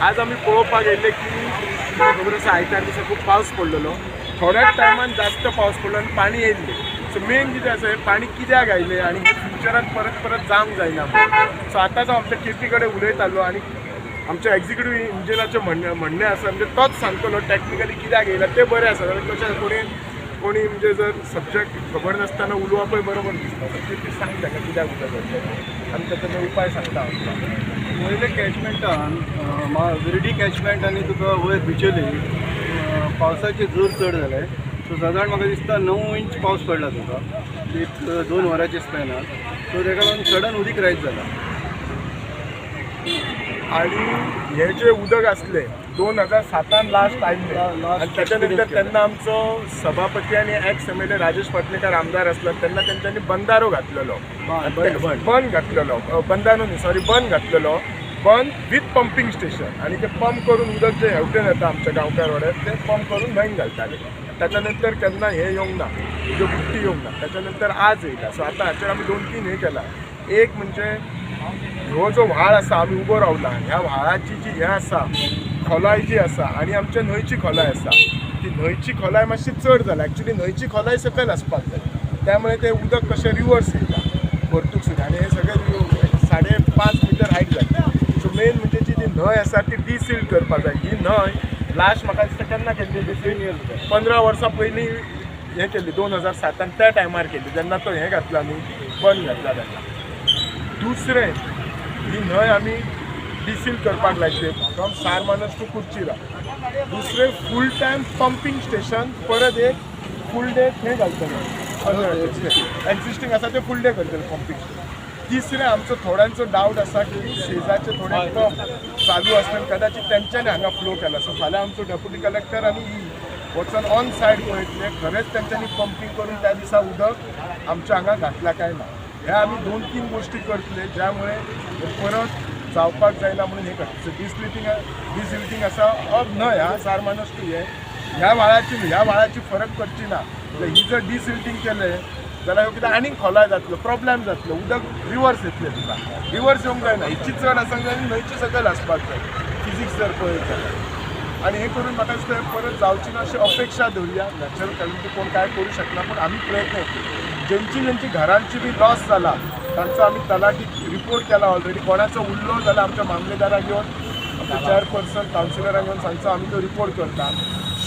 आज आम्ही पळोवपाक येयले की खबर आसा आयतार दिसा खूब पावस पडलेलो, थोड्याच टायमान जास्त पावस पडलो आनी पाणी येयल्ले. सो मेन कितें आसा हे पाणी कित्याक आयलें आनी हे फ्युचरान परत परत जावंक जायना. सो आतांच हांव आमच्या केपी कडेन उलयतालो आनी आमच्या एक्झिक्युटीव इंजिनियराचें म्हणणें आसा म्हणजे तोच सांगतलो टॅक्निकली कित्याक येयला तें बरें आसा. तशें कोणी म्हणजे जर सब्जेक्ट खबर नासतना उलोवपूय बरोबर दिसता. ती सांग ताका कित्याक उलयता तें आनी ताचो उपाय सांगता हांव. वयले कॅचमेंटान विर्डी कॅचमेंट आनी तुका वयर बिचोली पावसाचे जोर चड जाले. सो सादारण म्हाका दिसता 9 इंच पावस पडला तुका एक 2 वरांच्या स्पॅनान. सो ताका लागून सडन उदीक रायत जाला. आणि हे जे उदक असले 2007 लास्ट आयिल्ले आणि त्याच्यानंतर त्यांना आमचो सभापती आणि ex M L A Rajesh Patnekar आमदार असला तेन्ना त्यांच्यानी बंदारो घातलेलो, बंद घातलेलो, बंदारो न्ही सॉरी बंद घातलेलो, बंद विथ पंपिंग स्टेशन. आणि ते पंप करून उदक जे हेवटेन येता आमच्या गांवकार वाड्यार ते पंप करून न्हंयन घालताले. त्याच्यानंतर केन्ना हे येवंक ना, जो बुट्टी येवंक ना. त्याच्यानंतर आज येयला. सो आतां हाचेर आमी 2-3 हे केला. एक म्हणजे हो जो व्हाळ आसा आमी उबो रावला ह्या व्हाळाची जी हे आसा खोलाय जी आसा आणि आमच्या न्हंयची खोलाय आसा ती न्हंयची खोलाय मातशी चड जाला. एक्चुली न्हंयची खोलाय सकयल आसपाक जाय. त्यामुळे ते उदक कशें रिवर्स येता परतूक सुद्दां आणि हे सगळे 5.5 मीटर हायट जाता. सो मेन म्हणजे जी न्हंय आसा ती डिसिल्ड करपाक जाय. ही न्हंय लास्ट म्हाका दिसता केन्ना केल्ली 15 वर्सां पयलीं हें केल्ली 2007 त्या टायमार केल्ली जेन्ना तो हें घातला न्ही बंद घातला तेन्ना. दुसरें ही न्हंय आमी डिसील करपाक लायतले फ्रॉम सारमानस टू कुर्चिरा. दुसरें फूल टायम पंपिंग स्टेशन परत एक फूल डे थंय घालतले एक्झिस्टींग आसा ते फूल डे करतले पंपिंग स्टेशन. तिसरें आमचो थोड्यांचो डावट आसा की शेजारचे थोडे पंप चालू आसतना कदाचित तेंच्यांनी हांगा फ्लो केला. सो फाल्यां आमचो डेप्युटी कलेक्टर आनी वचून ऑन सायड पळयतले खरेंच तेंच्यांनी पंपिंग करून त्या दिसा उदक आमच्या हांगा घातला काय ना. ह्या आमी 2-3 गोष्टी करतले ज्यामुळे परत जावपाक जायना म्हणून हे करतले. डिसिल्टिंग आसा ऑफ न्हय हा सारमानस टू हे ह्या व्हाळाची फरक पडची ना. ही जर डिसिल्टिंग केलें जाल्यार कितें आनीक खोलाय जातलो, प्रॉब्लेम जातलो, उदक रिवर्स येतलें. तुका रिवर्स येवंक जायना. हिची चड आसंक जाय आनी न्हंयची सकयल आसपाक जाय फिजिक्स जर पळयत जाल्यार. आणि हे करून म्हाका दिसता परत जावची ना अशी अपेक्षा दवरुया. नॅचरल कॅलिटी कोण काय करू शकना पण आमी प्रयत्न करतले. ज्यांची घरांची बी लॉस जाला तांचो आमी तलाठी रिपोर्ट केला ऑलरेडी. कोणाचो उरलो जाल्यार आमच्या मामलेदाराक घेवन आमच्या चेअरपर्सन कावन्सिलराक घेवन सांगचो आमी तो रिपोर्ट करता.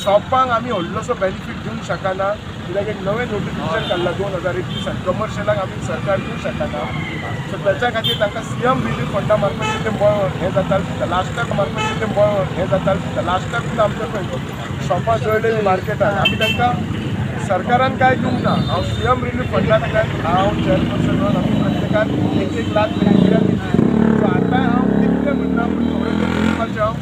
शॉपांक आमी व्हडलोसो बेनिफीट दिवंक शकना कित्याक एक नवें नोटिफिकेशन काडला 2021 कमर्शियलाक आमी सरकार दिवंक शकना. सो त्याच्या खातीर तांकां सीएम रिलीफ फंडा मार्फत ते हें जाता लास्टाक मार्फत ते हें जाता लास्टाक सुद्दां आमच्या खंय शॉपां जळलेली मार्केटान आमी तांकां सरकारान काय दिवंक ना. हांव सीएम रिलीफ फंडान हांव चेअरपर्सन म्हणून आमी प्रत्येकाक 1-1 लाख बेनिफिटां दितले. सो आतां हांव तितलें म्हणना पूण थोडें तरी दिवपाचें हांव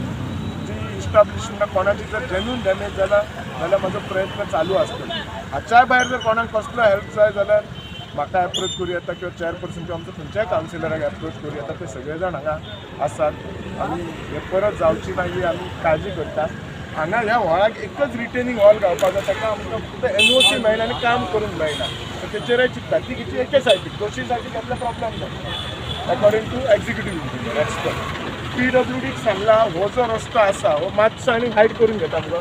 जी इस्टाब्लिशमेंट कोणाची जर जेन्यून डॅमेज जाला जाल्यार म्हजो प्रयत्न चालू आसतलो. हाच्या भायर जर कोणाक कसलो हेल्प जाय जाल्यार म्हाका एप्रोच करूं येता किंवा चेअरपर्सन किंवा आमच्या खंयच्याय कावन्सिलराक एप्रोच करूं येता. ते सगळे जाण हांगा आसात. आमी हे परत जावची ना ही आमी काळजी करता. हांगा ह्या व्हाळाक एकच रिटेनिंग हॉल गावपाक जाय. ताका आमकां फक्त एनओसी मेळना आनी काम करूंक मेळना. सो तेचेरय चिंतता ती किची एके सायडीक दोशी सायडीक कसलो प्रॉब्लेम जाता according to executive engineer expert. PWDक सांगला हो जो रस्तो आसा हो मातसो आनी हायट करून घेता मुगो